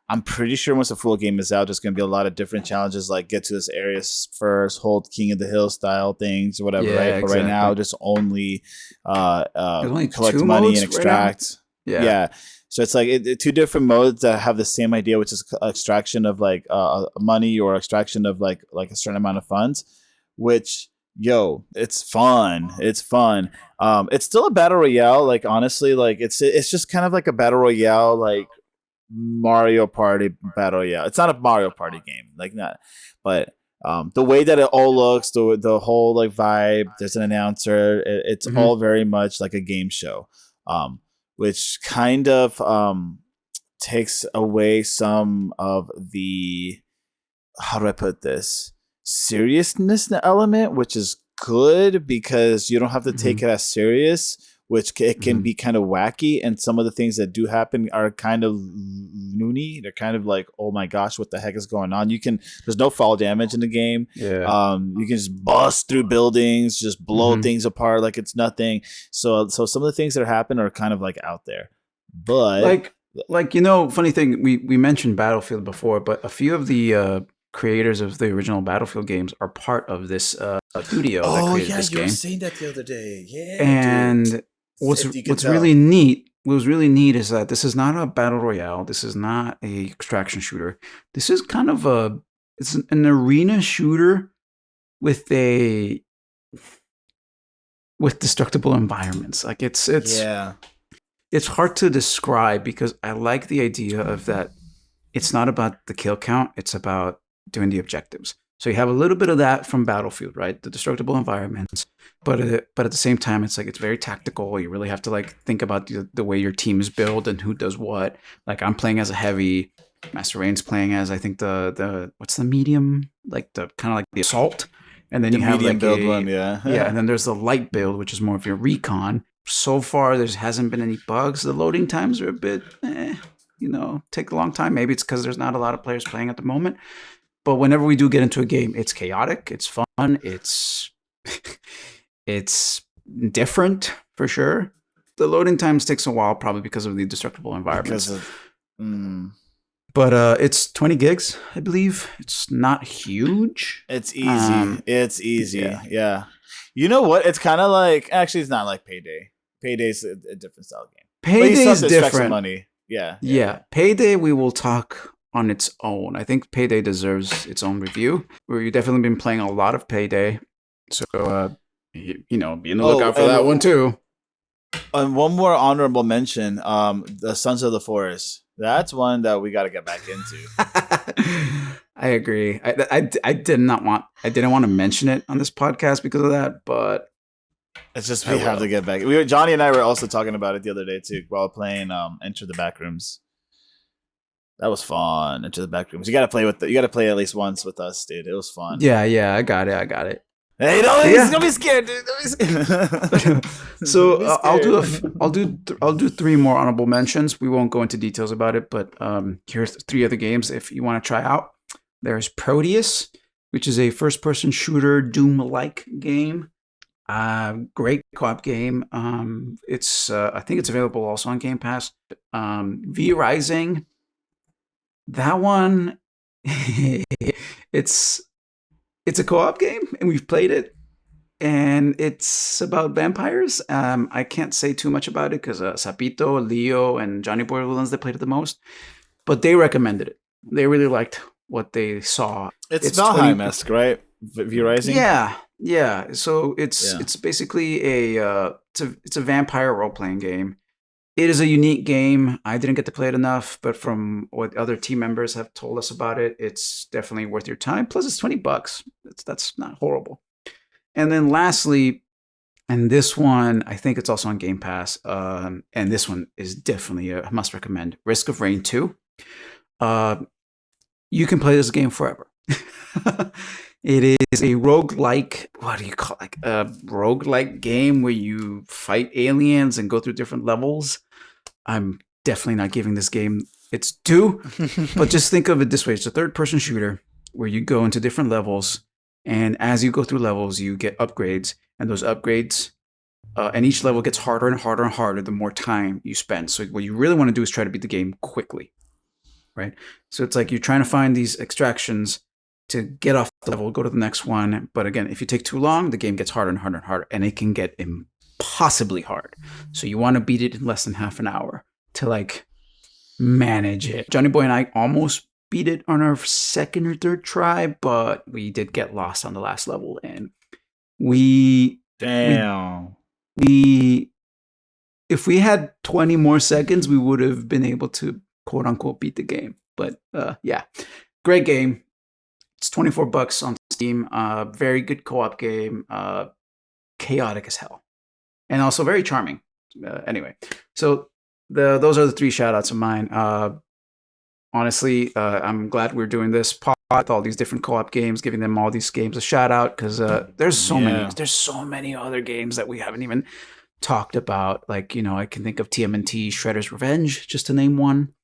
[SPEAKER 2] I'm pretty sure once the full game is out, there's going to be a lot of different challenges, like get to this area first, hold King of the Hill style things or whatever, right? But right now, just only collect money and extract.
[SPEAKER 1] Right yeah.
[SPEAKER 2] So it's like two different modes that have the same idea, which is extraction of like money or extraction of like a certain amount of funds, which, it's fun. It's fun. It's still a battle royale. Like, honestly, like it's just kind of like a battle royale, like Mario Party battle royale. It's not a Mario Party game, like that, but the way that it all looks, the whole like vibe. There's an announcer. It's all very much like a game show, which kind of takes away some of the, how do I put this, seriousness element, which is good because you don't have to take it as serious, which it can be kind of wacky, and some of the things that do happen are kind of loony. They're kind of like, oh my gosh, what the heck is going on? There's no fall damage in the game.
[SPEAKER 1] Yeah.
[SPEAKER 2] You can just bust through buildings, just blow things apart like it's nothing. So some of the things that happen are kind of like out there, but
[SPEAKER 1] Like, funny thing, we mentioned Battlefield before, but a few of the creators of the original Battlefield games are part of this studio that created this
[SPEAKER 2] you were
[SPEAKER 1] game.
[SPEAKER 2] saying that the other day. Yeah,
[SPEAKER 1] And
[SPEAKER 2] dude.
[SPEAKER 1] what's really neat, is that this is not a battle royale. This is not a extraction shooter. This is kind of it's an arena shooter with destructible environments. Like it's hard to describe because I like the idea of that. It's not about the kill count. It's about doing the objectives. So you have a little bit of that from Battlefield, right? The destructible environments, but at the same time, it's like it's very tactical. You really have to like think about the way your teams build and who does what. Like I'm playing as a heavy. MasterRein's playing as I think the what's the medium, like the kind of like the assault, and then you have like
[SPEAKER 2] build one, yeah,
[SPEAKER 1] and then there's the light build, which is more of your recon. So far, there hasn't been any bugs. The loading times are a bit, take a long time. Maybe it's because there's not a lot of players playing at the moment. But whenever we do get into a game, it's chaotic, it's fun, it's different for sure. The loading times takes a while, probably because of the destructible environments. But it's 20 gigs, I believe. It's not huge.
[SPEAKER 2] It's easy. It's easy. Yeah. You know what? It's kind of like actually, it's not like Payday. Payday's a different style game.
[SPEAKER 1] Payday's different.
[SPEAKER 2] Money. Yeah.
[SPEAKER 1] Payday, we will talk on its own. I think Payday deserves its own review. We've definitely been playing a lot of Payday, so be on the lookout for that one too.
[SPEAKER 2] And one more honorable mention: the Sons of the Forest. That's one that we got to get back into.
[SPEAKER 1] I agree. I didn't want to mention it on this podcast because of that, but
[SPEAKER 2] it's just we have to get back. Johnny and I were also talking about it the other day too while playing Enter the Backrooms. That was fun. Enter the Backrooms. You got to play at least once with us, dude. It was fun.
[SPEAKER 1] Yeah, I got it.
[SPEAKER 2] Hey, don't be scared, dude. Don't be scared.
[SPEAKER 1] So I'll do 3 more honorable mentions. We won't go into details about it, but here's 3 other games if you want to try out. There's Proteus, which is a first-person shooter Doom-like game. Great co-op game. It's I think it's available also on Game Pass. V Rising. That one, it's a co-op game, and we've played it, and it's about vampires. I can't say too much about it because Sapito, Leo, and Johnny Boy were the ones that played it the most, but they recommended it. They really liked what they saw.
[SPEAKER 2] It's Valheim-esque, right? V Rising?
[SPEAKER 1] Yeah. So it's basically it's a vampire role-playing game. It is a unique game. I didn't get to play it enough, but from what other team members have told us about it, it's definitely worth your time. Plus, it's $20. That's not horrible. And then lastly, and this one, I think it's also on Game Pass, and this one is definitely a must recommend. Risk of Rain 2. You can play this game forever. It is a roguelike, what do you call it? Like a roguelike game where you fight aliens and go through different levels. I'm definitely not giving this game its due, but just think of it this way. It's a third-person shooter where you go into different levels, and as you go through levels, you get upgrades, and those upgrades, and each level gets harder and harder and harder the more time you spend. So what you really want to do is try to beat the game quickly, right? So it's like you're trying to find these extractions to get off the level, go to the next one. But again, if you take too long, the game gets harder and harder and harder, and it can get impossibly hard. So you want to beat it in less than half an hour to like manage it. Johnny Boy and I almost beat it on our second or third try, but we did get lost on the last level, and if we had 20 more seconds, we would have been able to quote unquote beat the game. But great game. It's $24 on Steam. Very good co-op game. Chaotic as hell, and also very charming. Anyway, so those are the 3 shout-outs of mine. Honestly, I'm glad we're doing this pod with all these different co-op games, giving them all these games a shout-out because there's so many. There's so many other games that we haven't even talked about. Like, I can think of TMNT, Shredder's Revenge, just to name one.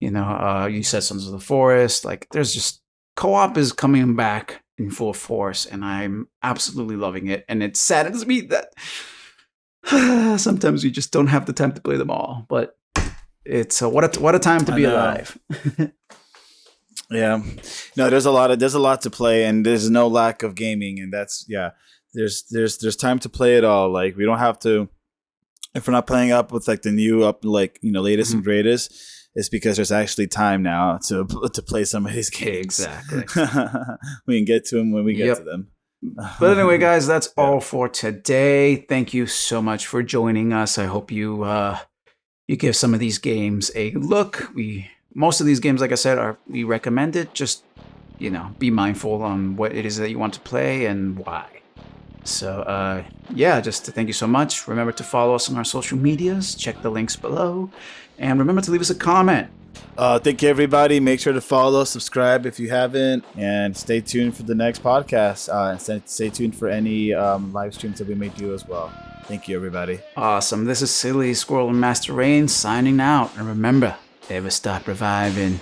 [SPEAKER 1] You said Sons of the Forest. Like, there's just co-op is coming back in full force, and I'm absolutely loving it. And it saddens me that sometimes we just don't have the time to play them all. But It's what a time to be alive.
[SPEAKER 2] Yeah, no, there's a lot to play, and there's no lack of gaming, and that's there's time to play it all. Like we don't have to, if we're not playing up with like the new latest and greatest, it's because there's actually time now to play some of these games.
[SPEAKER 1] Exactly.
[SPEAKER 2] We can get to them when we get to them.
[SPEAKER 1] But anyway, guys, that's all for today. Thank you so much for joining us. I hope you give some of these games a look. Most of these games, like I said, we recommend it. Just, be mindful on what it is that you want to play and why. So, just to thank you so much. Remember to follow us on our social medias. Check the links below. And remember to leave us a comment.
[SPEAKER 2] Thank you, everybody. Make sure to follow, subscribe if you haven't, and stay tuned for the next podcast. Stay tuned for any live streams that we may do as well. Thank you, everybody.
[SPEAKER 1] Awesome. This is SillySquirrel and MasterRein signing out. And remember, never stop reviving.